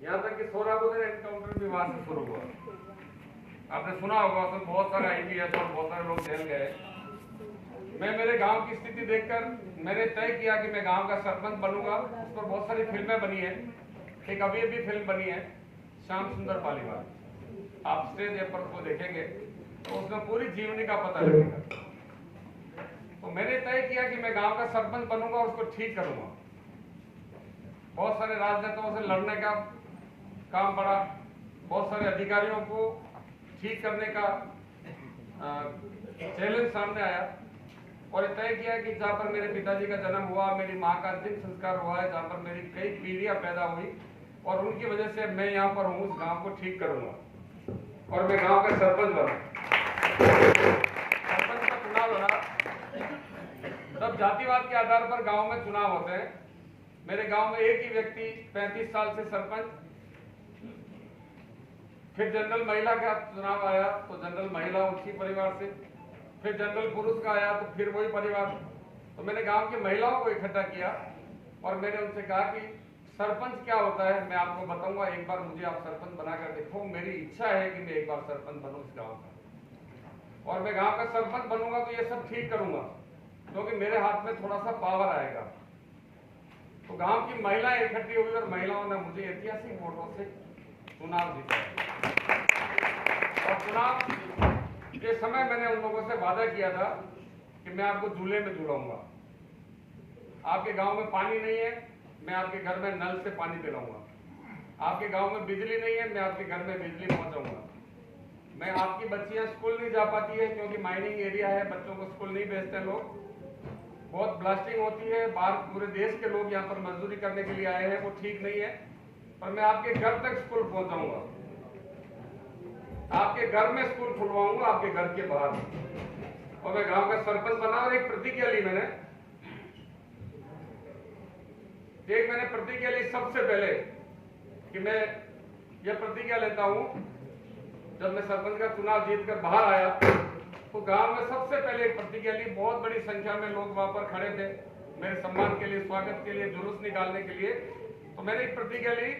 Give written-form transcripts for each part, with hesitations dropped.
यहाँ तक कि सोराबुद्दीन एनकाउंटर भी वहां से शुरू हुआ। आपने सुना होगा, उसमें बहुत सारे IPS और बहुत सारे लोग जेल गए। मैं मेरे गांव की स्थिति देखकर मैंने तय किया कि मैं गांव का सरपंच बनूंगा। उस पर बहुत सारी फिल्में बनी है। एक अभी फिल्म बनी है श्याम सुंदर पालीवाल, आप स्टेज पर उसको देखेंगे तो उसमें पूरी जीवनी का पता लगेगा। तो मैंने तय किया कि मैं गांव का सरपंच बनूंगा और उसको ठीक करूंगा। बहुत सारे राजनेताओं से लड़ने का काम पड़ा, बहुत सारे अधिकारियों को ठीक करने का चैलेंज सामने आया और तय किया कि जहां पर मेरे पिताजी का जन्म हुआ, मेरी मां का अंतिम संस्कार हुआ है, जहां पर मेरी कई पीढ़ियां पैदा हुई और उनकी वजह से मैं यहाँ पर हूँ, उस गांव को ठीक करूंगा और मैं गांव का सरपंच बना। सरपंच का चुनाव लड़ा। तब जातिवाद के आधार पर गांव में चुनाव होते हैं। मेरे गांव में एक ही व्यक्ति 35 साल से सरपंच, फिर जनरल महिला का चुनाव आया तो जनरल महिला उसी परिवार से, फिर जनरल पुरुष का आया तो फिर वही परिवार। तो मैंने गांव की महिलाओं को इकट्ठा किया और मैंने उनसे कहा कि सरपंच क्या होता है मैं आपको बताऊंगा, एक बार मुझे आप सरपंच बनाकर देखो। मेरी इच्छा है कि मैं एक बार सरपंच बनूं इस गांव का, और मैं गांव का सरपंच बनूंगा तो ये सब ठीक करूंगा, क्योंकि मेरे हाथ में थोड़ा सा पावर आएगा। तो गांव की महिलाएं इकट्ठी हुई और महिलाओं ने मुझे ऐतिहासिक वोटों से चुनाव जीता। और चुनाव के समय मैंने उन लोगों से वादा किया था कि मैं आपको झूले में झुलाऊंगा। आपके गांव में पानी नहीं है, मैं आपके घर में नल से पानी दिलाऊंगा। आपके गांव में बिजली नहीं है, मैं आपके घर में बिजली पहुंचाऊंगा। मैं आपकी बच्चियां स्कूल नहीं जा पाती है क्योंकि माइनिंग एरिया है, बच्चों को स्कूल नहीं भेजते लोग, बहुत ब्लास्टिंग होती है, बाहर पूरे देश के लोग यहाँ पर मजदूरी करने के लिए आए हैं, वो ठीक नहीं है। पर मैं आपके घर तक स्कूल पहुंचाऊंगा, आपके घर में स्कूल खुलवाऊंगा, आपके घर के बाहर। और मैं गांव का सरपंच बना और एक प्रतिज्ञा ली मैंने प्रतिज्ञा ली सबसे पहले कि मैं यह प्रतिज्ञा लेता हूं, जब मैं सरपंच का चुनाव जीतकर बाहर आया तो गांव में सबसे पहले एक प्रतिज्ञा ली। बहुत बड़ी संख्या में लोग वहां पर खड़े थे मेरे सम्मान के लिए, स्वागत के लिए, जुलूस निकालने के लिए। तो मैंने एक प्रतिज्ञा ली।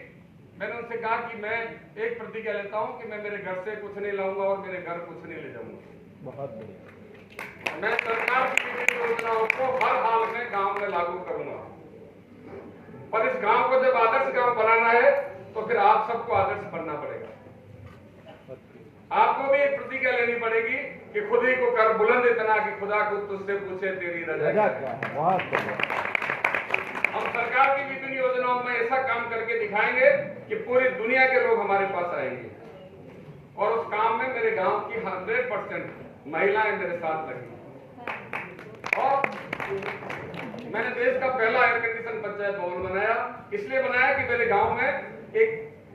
मैंने उनसे कहा कि मैं एक प्रतिज्ञा लेता हूं कि मैं मेरे घर से कुछ नहीं लाऊंगा और मेरे घर कुछ नहीं ले जाऊंगा। बहुत बढ़िया। मैं सरकार की विभिन्न योजनाओं को हर हाल में गांव में लागू करूंगा। पर इस गांव को जब आदर्श गांव बनाना है तो फिर आप सबको आदर्श बनना पड़ेगा। आपको भी एक प्रतिज्ञा लेनी पड़ेगी कि खुद ही को कर बुलंद इतना कि खुदा को तुझसे पूछे तेरी रजा क्या है। हम सरकार की विभिन्न योजनाओं में ऐसा काम करके दिखाएंगे कि पूरी दुनिया के लोग हमारे पास आएंगे और उस काम में मेरे गांव की 100% महिलाएं मेरे साथ लगी। और मैंने देश का पहला एयर कंडीशन पंचायत भवन बनाया। इसलिए बनाया कि मेरे गांव में एक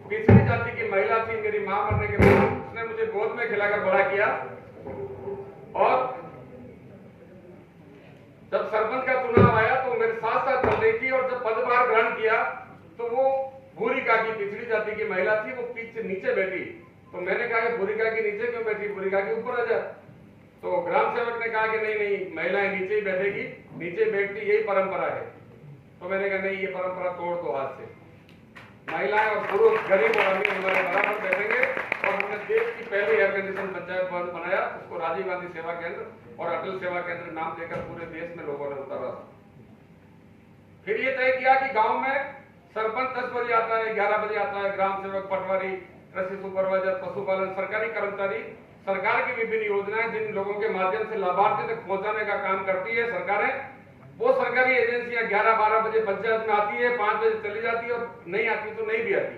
पिछड़ी जाति की महिला थी, मेरी मां मरने के बाद उसने मुझे गोद में खिलाकर बड़ा किया। और जब सरपंच का चुनाव आया तो मेरे साथ साथ चल रही थी और जब पदभार ग्रहण किया तो वो भूरिका की पिछड़ी जाति की महिला थी, वो पीछे नीचे बैठी। तो मैंने कहा भूरिका के नीचे क्यों बैठी, भूरिका के ऊपर आ जा। तो ग्राम सेवक ने कहा कि नहीं महिलाएं नीचे ही बैठेगी, नीचे बैठती यही परंपरा है। तो मैंने कहा नहीं, ये परंपरा तोड़ दो हाथ से। महिलाएं और पुरुष, गरीब और अमीर हमारे बराबर बैठेंगे। और हमने देश की पहली एयर कंडीशन पंचायत भवन बनाया, उसको राजीव गांधी सेवा केंद्र और अटल सेवा केंद्र नाम देकर पूरे देश में लोगों ने उतारा। फिर ये तय किया कि गांव में सरपंच 10 बजे आता है, 11 बजे आता है, ग्राम सेवक, पटवारी, कृषि सुपरवाइजर, पशुपालन, सरकारी कर्मचारी, सरकार की विभिन्न योजनाएं जिन लोगों के माध्यम से लाभार्थी तक पहुंचाने का काम करती है सरकारें, वो सरकारी एजेंसियां 11-12 बजे पंचायत में आती है, 5 बजे चली जाती है और नहीं आती तो नहीं भी आती।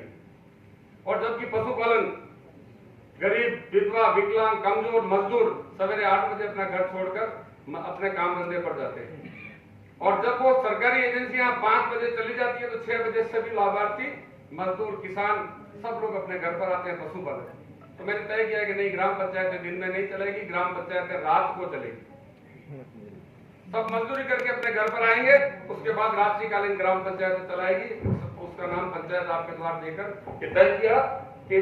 और जबकि पशुपालन, गरीब, विधवा, विकलांग, कमजोर, मजदूर सवेरे 8 बजे अपना घर छोड़कर अपने काम धंधे पर जाते हैं। और जब वो सरकारी एजेंसियां 5 बजे चली जाती है तो 6 बजे सभी लाभार्थी, मजदूर, किसान सब लोग अपने घर पर आते हैं पशुपालन। तो मैंने तय किया कि नहीं, ग्राम पंचायतें दिन में नहीं चलेगी, ग्राम पंचायतें रात को चलेगी। सब मजदूरी करके अपने घर पर आएंगे, उसके बाद रात्रिकालीन ग्राम पंचायत चलाएगी। उसका नाम पंचायत आपके द्वार देकर तय किया कि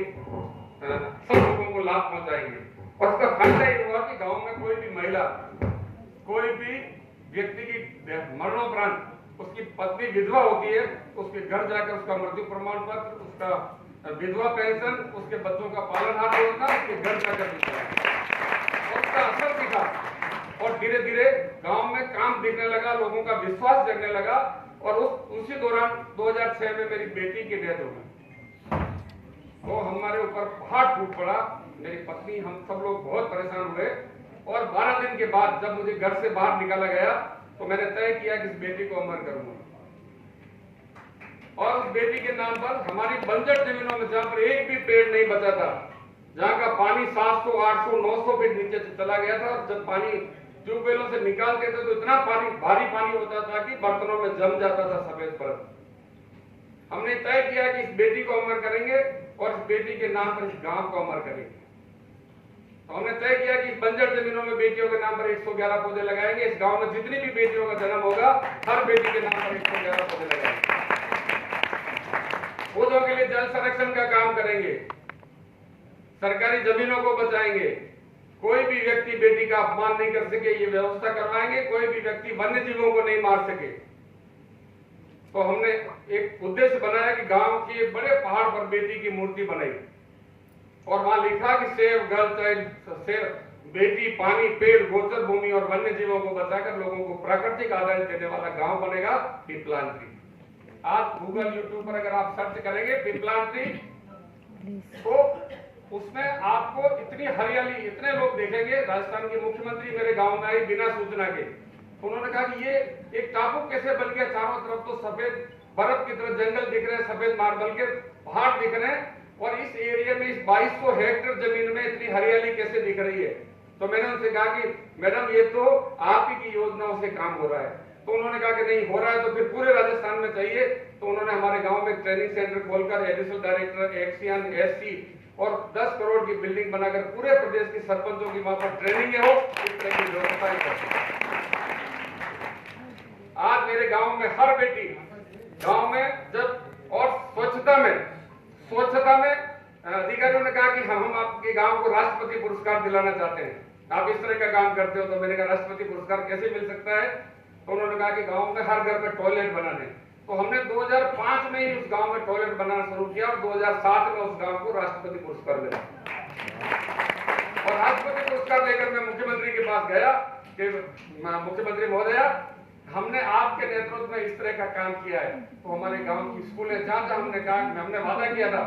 सब लोगों को लाभ पहुंचाएंगे। और उसका फायदा ये हुआ कि गांव में कोई भी महिला, कोई भी व्यक्ति की मरणोपरांत उसकी पत्नी विधवा होती है, उसके घर जाकर उसका मृत्यु प्रमाण पत्र, उसका विधवा पेंशन, उसके बच्चों का पालनहार योजना उसके घर जाकर दिखा और उसका असर दिखा। और धीरे धीरे गांव में काम दिखने लगा, लोगों का विश्वास जगने लगा। और उसी दौरान 2006 में मेरी बेटी की डेथ हो गई। तो हमारे ऊपर पहाड़ टूट पड़ा, मेरी पत्नी, हम सब लोग बहुत परेशान हुए। और 12 दिन के बाद जब मुझे घर से बाहर निकाला गया तो मैंने तय किया कि इस बेटी को अमर करूंगा। और उस बेटी के नाम पर हमारी बंजर जमीनों में जहां पर एक भी पेड़ नहीं बचा था, जहां का पानी 700, 800, 900 फीट नीचे चला गया था, और जब पानी ट्यूबवेलों से निकालते थे तो इतना पानी, भारी पानी होता था कि बर्तनों में जम जाता था सफेद परत। हमने तय किया कि इस बेटी को अमर करेंगे और इस बेटी के नाम पर इस गांव को अमर करेंगे। तो हमने तय किया कि बंजर जमीनों में बेटियों के नाम पर 111 पौधे लगाएंगे। इस गांव में जितनी भी बेटियों का जन्म होगा, हर बेटी के नाम पर 111 पौधे लगाएंगे। पौधों के लिए जल संरक्षण का काम करेंगे, सरकारी जमीनों को बचाएंगे, कोई भी व्यक्ति बेटी का अपमान नहीं कर सके ये व्यवस्था करवाएंगे, कोई भी व्यक्ति वन्य जीवों को नहीं मार सके। तो हमने एक उद्देश्य बनाया कि गांव के बड़े पहाड़ पर बेटी की मूर्ति बनाई और वहां लिखा कि सेव गर्ल चाइल्ड, सेव बेटी, पानी, पेड़, गोचर भूमि और वन्य जीवों को बचाकर लोगों को प्राकृतिक आदान देने वाला गांव बनेगा पिपलान ट्री। आज गूगल, यूट्यूब पर अगर आप सर्च करेंगे पिपलान ट्री, तो उसमें आपको इतनी हरियाली, इतने लोग देखेंगे। राजस्थान के मुख्यमंत्री मेरे गांव में आई बिना सूचना के, तो उन्होंने कहा कि ये एक टापू कैसे बन गया, चारों तरफ तो सफेद बर्फ की तरह जंगल दिख रहे हैं, सफेद मार्बल के पहाड़ दिख रहे हैं, और इस एरिया में, इस 2200 हेक्टेयर जमीन में इतनी हरियाली कैसे दिख रही है। तो मैंने उनसे कहा कि मैडम ये तो आप ही की योजनाओं से काम हो रहा है। तो उन्होंने कहा कि नहीं हो रहा है तो फिर पूरे राजस्थान में चाहिए। तो उन्होंने हमारे गांव में ट्रेनिंग सेंटर खोलकर एडिशनल डायरेक्टर, एक्सियन, एससी और 10 करोड़ की बिल्डिंग बनाकर पूरे प्रदेश के सरपंचों की वहां पर ट्रेनिंग हो, इस तरह की व्यवस्था करते। आज मेरे गांव में हर बेटी, गांव में जब, और स्वच्छता में अधिकारियों ने कहा कि हम आपके गांव को राष्ट्रपति पुरस्कार दिलाना चाहते हैं, आप इस तरह का काम करते हो। तो मैंने कहा राष्ट्रपति पुरस्कार कैसे मिल सकता है। तो उन्होंने कहा कि गांव में हर घर में टॉयलेट बनाने। तो हमने 2005 में ही उस गांव में टॉयलेट बनाना शुरू किया और 2007 में उस गांव को राष्ट्रपति पुरस्कार मिला। और राष्ट्रपति पुरस्कार लेकर मैं मुख्यमंत्री के पास गया कि मुख्यमंत्री महोदया, हमने आपके नेतृत्व में इस तरह का काम किया है। तो हमारे गांव की स्कूल है, जहां हमने कहा, हमने वादा किया था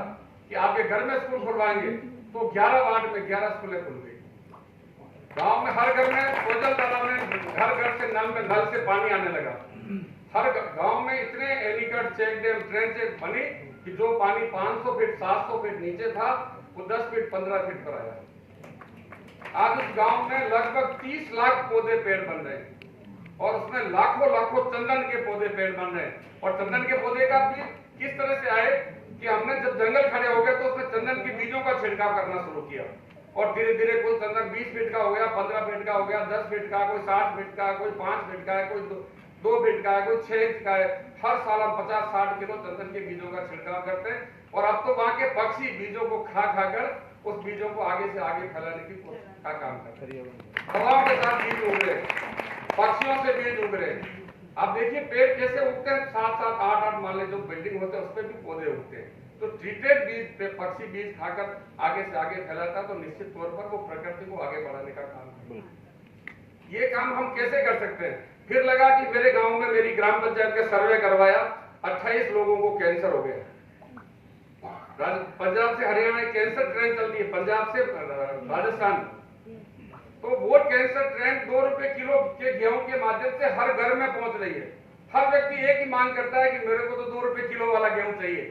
कि आपके घर में स्कूल खुलवाएंगे, तो 11 वार्ड में 11 स्कूलें खुल गई। गांव में हर घर में भोजल तालाब में, घर घर से नल में, नल से पानी आने लगा। हर गांव में इतने एलिकट, चेक डैम, ट्रेंच बनी कि जो पानी 500 फीट, 700 फीट नीचे था, वो 10 फीट, 15 फीट पर आया। आज उस गांव में लगभग 30 लाख पौधे पेड़ बन रहे हैं और उसमें लाखों चंदन के पौधे पेड़ बन रहे हैं। और चंदन के पौधे का भी किस तरह से आए कि हमने जब जंगल खड़े हो गए तो उसमें चंदन के बीजों का छिड़काव करना शुरू किया और धीरे धीरे कोई चंदन 20 फीट का हो गया, 15 फीट का हो गया, 10 फीट का, कोई 60 फीट का, कोई 5 फीट का है, कोई 2 फीट का है, कोई 6 इंच का है। हर साल हम 50-60 किलो चंदन के बीजों का छिड़काव करते हैं। और अब तो वहां के पक्षी बीजों को खा कर उस बीजों को आगे से आगे फैलाने की कोशिश का काम करते हैं। हवाओं के साथ बीज उग रहे, पक्षियों से बीज उग रहे। अब देखिए पेड़ कैसे उगते हैं, 7-7, 8-8 माले जो बिल्डिंग होते हैं उस पर भी पौधे उगते हैं। तो ट्रीटेड बीज पे पक्षी बीज खाकर आगे से आगे फैलाता, तो निश्चित तौर पर वो प्रकृति को आगे बढ़ाने का काम है। ये काम हम कैसे कर सकते हैं। फिर लगा कि मेरे गांव में मेरी ग्राम पंचायत का सर्वे करवाया, 28 लोगों को कैंसर हो गया। पंजाब से हरियाणा कैंसर ट्रेन चल रही है, पंजाब से राजस्थान। तो वो कैंसर ट्रेन 2 रुपए किलो के गेहूं के माध्यम से हर घर में पहुंच रही है। हर व्यक्ति एक ही मांग करता है कि मेरे को तो 2 रुपए किलो वाला गेहूं चाहिए।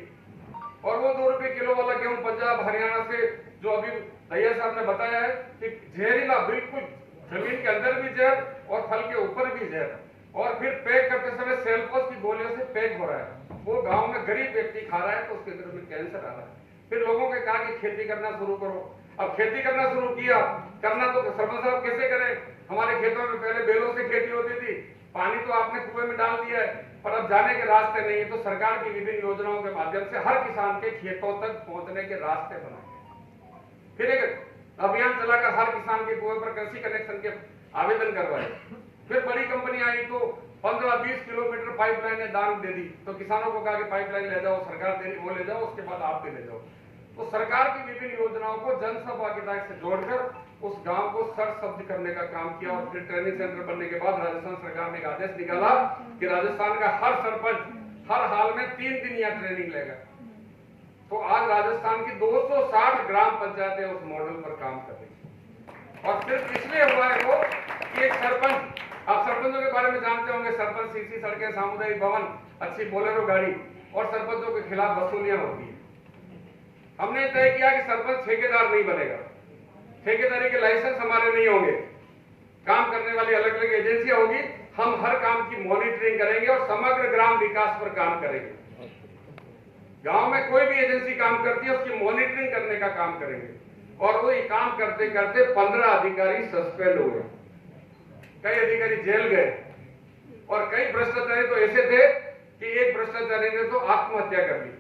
और वो 2 रुपए किलो वाला गेहूं पंजाब, हरियाणा से, जो अभी दैया साहब ने बताया है कि जहरीला, बिल्कुल जमीन के अंदर भी जहर और फल के ऊपर भी जहर, और फिर पैक करते समय सेल्फोस की गोलियों से पैक हो रहा है। वो गांव में गरीब व्यक्ति खा रहा है तो उसके घर में कैंसर आ रहा है। फिर लोगों ने कहा कि खेती करना शुरू करो। अब खेती करना शुरू किया, करना तो सरपंच साहब कैसे करें। हमारे खेतों में पहले बैलों से खेती होती थी, पानी तो आपने कुएं में डाल दिया है, पर अब जाने के रास्ते नहीं है। तो सरकार की विभिन्न योजनाओं के माध्यम से हर किसान के खेतों तक पहुंचने के रास्ते बनाए। फिर एक अभियान चलाकर हर किसान के कुएं पर कृषि कनेक्शन के आवेदन करवाए। फिर बड़ी कंपनी आई तो 15-20 किलोमीटर पाइपलाइन दान दे दी। तो किसानों को कहा कि पाइपलाइन ले जाओ, सरकार दे वो ले जाओ, उसके बाद आप भी ले जाओ। तो सरकार की विभिन्न योजनाओं को जन सहभागिता से जोड़कर उस गांव को सरसब्ज करने का काम किया। और फिर ट्रेनिंग सेंटर बनने के बाद राजस्थान सरकार ने एक आदेश निकाला कि राजस्थान का हर सरपंच हर हाल में 3 दिन यहाँ ट्रेनिंग लेगा। तो आज राजस्थान की 260 ग्राम पंचायतें उस मॉडल पर काम कर रही है। और सिर्फ इसलिए हुआ है वो कि एक सरपंच, आप सरपंचों के बारे में जानते होंगे, सरपंच सीसी सड़कें, सामुदायिक भवन, अच्छी बोलेरो गाड़ी, और सरपंचों के खिलाफ वसूलियां होती है। हमने तय किया कि सरपंच ठेकेदार नहीं बनेगा, ठेकेदारी के लाइसेंस हमारे नहीं होंगे, काम करने वाली अलग अलग एजेंसियां होगी, हम हर काम की मॉनिटरिंग करेंगे और समग्र ग्राम विकास पर काम करेंगे। गांव में कोई भी एजेंसी काम करती है उसकी मॉनिटरिंग करने का काम करेंगे। और वो ये काम करते करते 15 अधिकारी सस्पेंड हुए, कई अधिकारी जेल गए, और कई भ्रष्टाचारी तो ऐसे थे कि एक भ्रष्टाचारी ने तो आत्महत्या कर ली।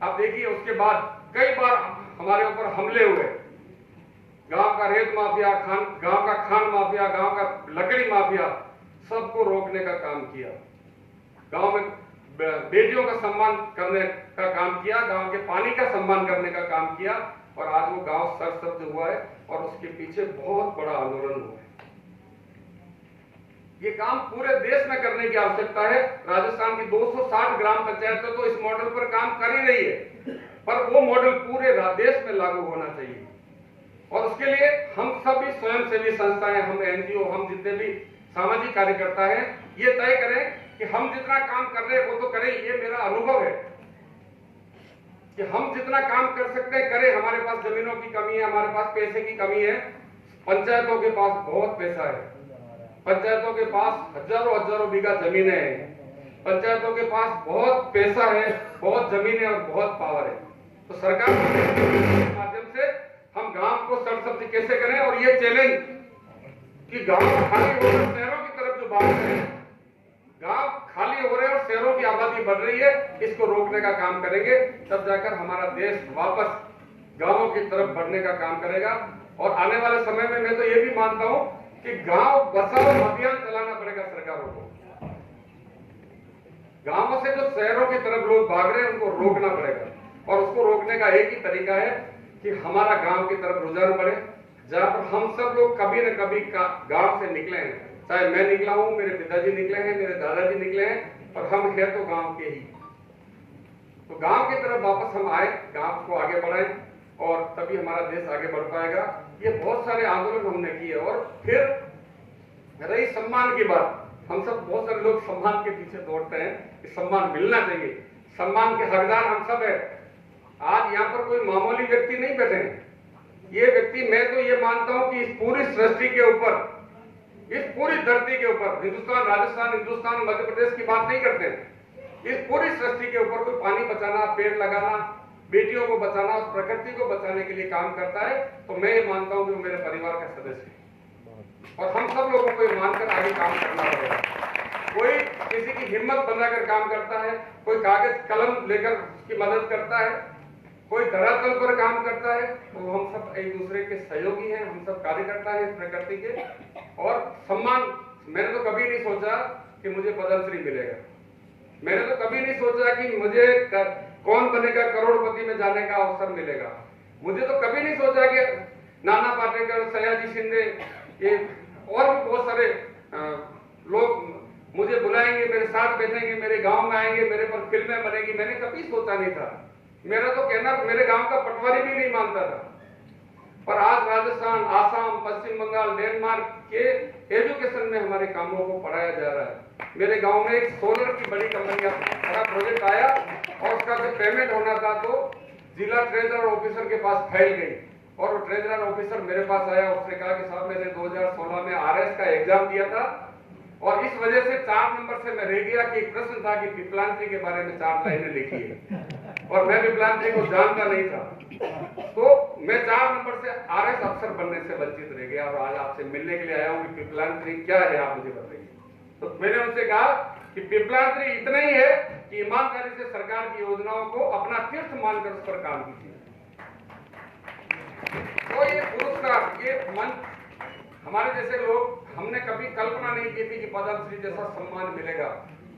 आप देखिए उसके बाद कई बार हमारे ऊपर हमले हुए। गांव का रेत माफिया, गांव का खान माफिया, गांव का लकड़ी माफिया, सबको रोकने का काम किया। गांव में बेटियों का सम्मान करने का काम किया, गांव के पानी का सम्मान करने का काम किया, और आज वो गांव सरसब्ज हुआ है और उसके पीछे बहुत बड़ा आंदोलन हुआ है। ये काम पूरे देश में करने की आवश्यकता है। राजस्थान की 260 ग्राम पंचायतें तो इस मॉडल पर काम कर ही रही है, पर वो मॉडल पूरे देश में लागू होना चाहिए। और उसके लिए हम सभी स्वयंसेवी संस्थाएं, हम एनजीओ, हम जितने भी सामाजिक कार्यकर्ता हैं, ये तय करें कि हम जितना काम कर रहे हैं वो तो करें। ये मेरा अनुभव है कि हम जितना काम कर सकते हैं करें। हमारे पास जमीनों की कमी है, हमारे पास पैसे की कमी है, पंचायतों के पास बहुत पैसा है, पंचायतों के पास हजारों बीघा जमीनें हैं, पंचायतों के पास बहुत पैसा है, बहुत जमीन है और बहुत पावर है। तो सरकार के माध्यम से हम गांव को सरसब्ज कैसे करें, और ये चैलेंज कि गांव खाली हो रहे शहरों की तरफ जो भाग रहे हैं, गांव खाली हो रहे हैं और शहरों की आबादी बढ़ रही है, इसको रोकने का काम करेंगे। तब जाकर हमारा देश वापस गांवों की तरफ बढ़ने का काम करेगा। और आने वाले समय में मैं तो ये भी मानता हूं कि गांव बचाओ अभियान चलाना पड़ेगा सरकारों को। गांवों से जो शहरों की तरफ लोग भाग रहे हैं उनको रोकना पड़ेगा, और उसको रोकने का एक ही तरीका है कि हमारा गांव की तरफ रुझान बढ़े, जहां पर हम सब लोग कभी न कभी गांव से निकले हैं। चाहे मैं निकला हूं, मेरे पिताजी निकले हैं, मेरे दादाजी निकले हैं, और हम हैं तो गांव के ही। तो गांव की तरफ वापस हम आए, गांव को आगे बढ़ाएं, और तभी हमारा देश आगे बढ़ पाएगा। ये बहुत सारे आंदोलन हमने किए। और फिर रही सम्मान की बात, हम सब बहुत सारे लोग सम्मान के पीछे दौड़ते हैं कि सम्मान मिलना चाहिए, सम्मान के हकदार हम सब है। आज यहाँ पर कोई मामूली व्यक्ति नहीं बैठे हैं। ये व्यक्ति, मैं तो ये मानता हूं कि इस पूरी सृष्टि के ऊपर, इस पूरी धरती के ऊपर, हिंदुस्तान, राजस्थान, हिंदुस्तान, मध्य प्रदेश की बात नहीं करते हैं, इस पूरी सृष्टि के ऊपर कोई पानी बचाना, पेड़ लगाना, बेटियों को बचाना, उस प्रकृति को बचाने के लिए काम करता है, तो मैं ये मानता हूं कि वो मेरे परिवार का सदस्य है। और हम सब लोगों को ये मानकर आगे काम करना पड़ेगा। कोई किसी की हिम्मत बनाकर काम करता है, कोई कागज कलम लेकर उसकी मदद करता है, कोई धरातल पर काम करता है, तो हम सब एक दूसरे के सहयोगी हैं, हम सब कार्यकर्ता हैं इस प्रकृति के। और सम्मान, मैंने तो कभी नहीं सोचा कि मुझे पद्मश्री मिलेगा, मैंने तो कभी नहीं सोचा कि मुझे कौन बनेगा करोड़पति में जाने का अवसर मिलेगा, मुझे तो कभी नहीं सोचा कि नाना पाटेकर, सयाजी शिंदे, ये और भी बहुत सारे लोग मुझे बुलाएंगे, मेरे साथ बैठेंगे, मेरे गांव में आएंगे, मेरे पर फिल्में बनेगी। मैंने कभी सोचा नहीं था। मेरा तो कहना मेरे गांव का पटवारी भी नहीं मानता था। पर आज राजस्थान, आसाम, पश्चिम बंगाल, डेनमार्क के एजुकेशन में हमारे कामों को पढ़ाया जा रहा है। मेरे गांव में एक सोलर की बड़ी कंपनी का बड़ा प्रोजेक्ट आया, और उसका जो पेमेंट होना था तो जिला ट्रेजर ऑफिसर के पास फाइल गई, और वो ट्रेजर ऑफिसर मेरे पास आया। उसने कहा कि साहब, मैंने 2016 में RS का एग्जाम दिया था, और इस वजह से 4 नंबर से मैं रह गया कि एक प्रश्न था कि पिपलांत्री के बारे में 4 लाइनें लिखी है, और मैं पिपलांत्री को जानता नहीं था। तो मैं 4 नंबर से RS अफसर बनने से वंचित रह गया, और आज आपसे मिलने के लिए आया हूं कि पिपलांत्री क्या है, आप मुझे बताइए। तो मैंने उनसे कहा कि पिपलांत्री इतना ही है कि ईमानदारी से सरकार की योजनाओं को अपना तीर्थ मानकर उस पर काम कीजिए। तो ये पुरस्कार, ये मंच हमारे जैसे लोग, हमने कभी कल्पना नहीं की थी कि पद्मश्री जैसा सम्मान मिलेगा,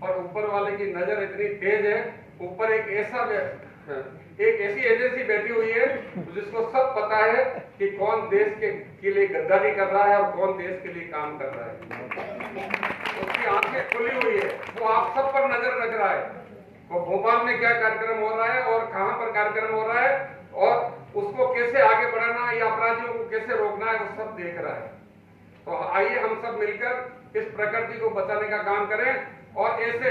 और ऊपर वाले की नजर इतनी तेज है। ऊपर एक ऐसी एजेंसी बैठी हुई है जिसको सब पता है कि कौन देश के लिए गद्दारी कर रहा है और कौन देश के लिए काम कर रहा है। उसकी आंखें खुली हुई है, वो आप सब पर नजर रख रहा है। वो भोपाल में क्या कार्यक्रम हो रहा है और कहां पर कार्यक्रम हो रहा है और उसको कैसे आगे बढ़ाना या अपराधियों को कैसे रोकना है, वो सब देख रहा है। तो आइए हम सब मिलकर इस प्रकृति को बचाने का काम करें और ऐसे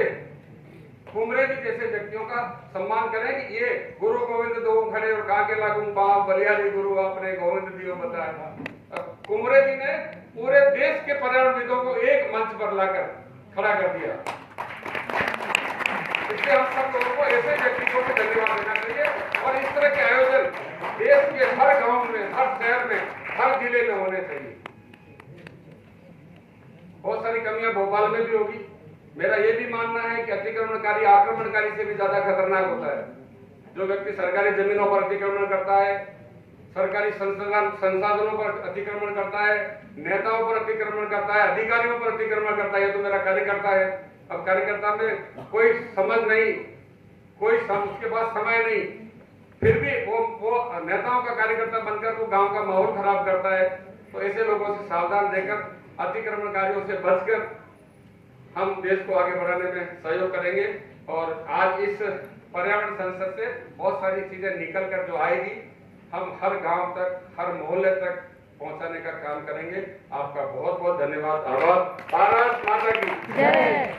कुमरे जी जैसे व्यक्तियों का सम्मान करें कि ये गुरु गोविंद दो खड़े और काके लागू बाप बलियारी गुरु अपने गोविंद दियो बताया। कुमरे जी ने पूरे देश के पर्यावरणविदों को एक मंच पर लाकर खड़ा कर दिया। इसलिए हम सब लोगों को ऐसे व्यक्तित्वों को धन्यवाद देना चाहिए और इस तरह के आयोजन देश के हर गांव में, हर शहर में, हर जिले में होने चाहिए। बहुत सारी कमियां भोपाल में भी होगी। मेरा ये भी मानना है कि अतिक्रमणकारी आक्रमणकारी से भी ज्यादा खतरनाक होता है। जो व्यक्ति सरकारी जमीनों पर अतिक्रमण करता है, सरकारी संसाधनों पर अतिक्रमण करता है, नेताओं पर अतिक्रमण करता है, अधिकारियों पर अतिक्रमण करता है, ये तो मेरा कार्यकर्ता है। अब कार्यकर्ता में कोई समझ नहीं, उसके पास समय नहीं, फिर भी वो नेताओं का कार्यकर्ता बनकर वो गांव का माहौल खराब करता है। तो ऐसे लोगों से सावधान रहकर, अतिक्रमणकारियों से बचकर हम देश को आगे बढ़ाने में सहयोग करेंगे। और आज इस पर्यावरण संसद से बहुत सारी चीजें निकल कर जो आएगी, हम हर गांव तक, हर मोहल्ले तक पहुंचाने का काम करेंगे। आपका बहुत बहुत धन्यवाद। आभार। भारत माता की जय।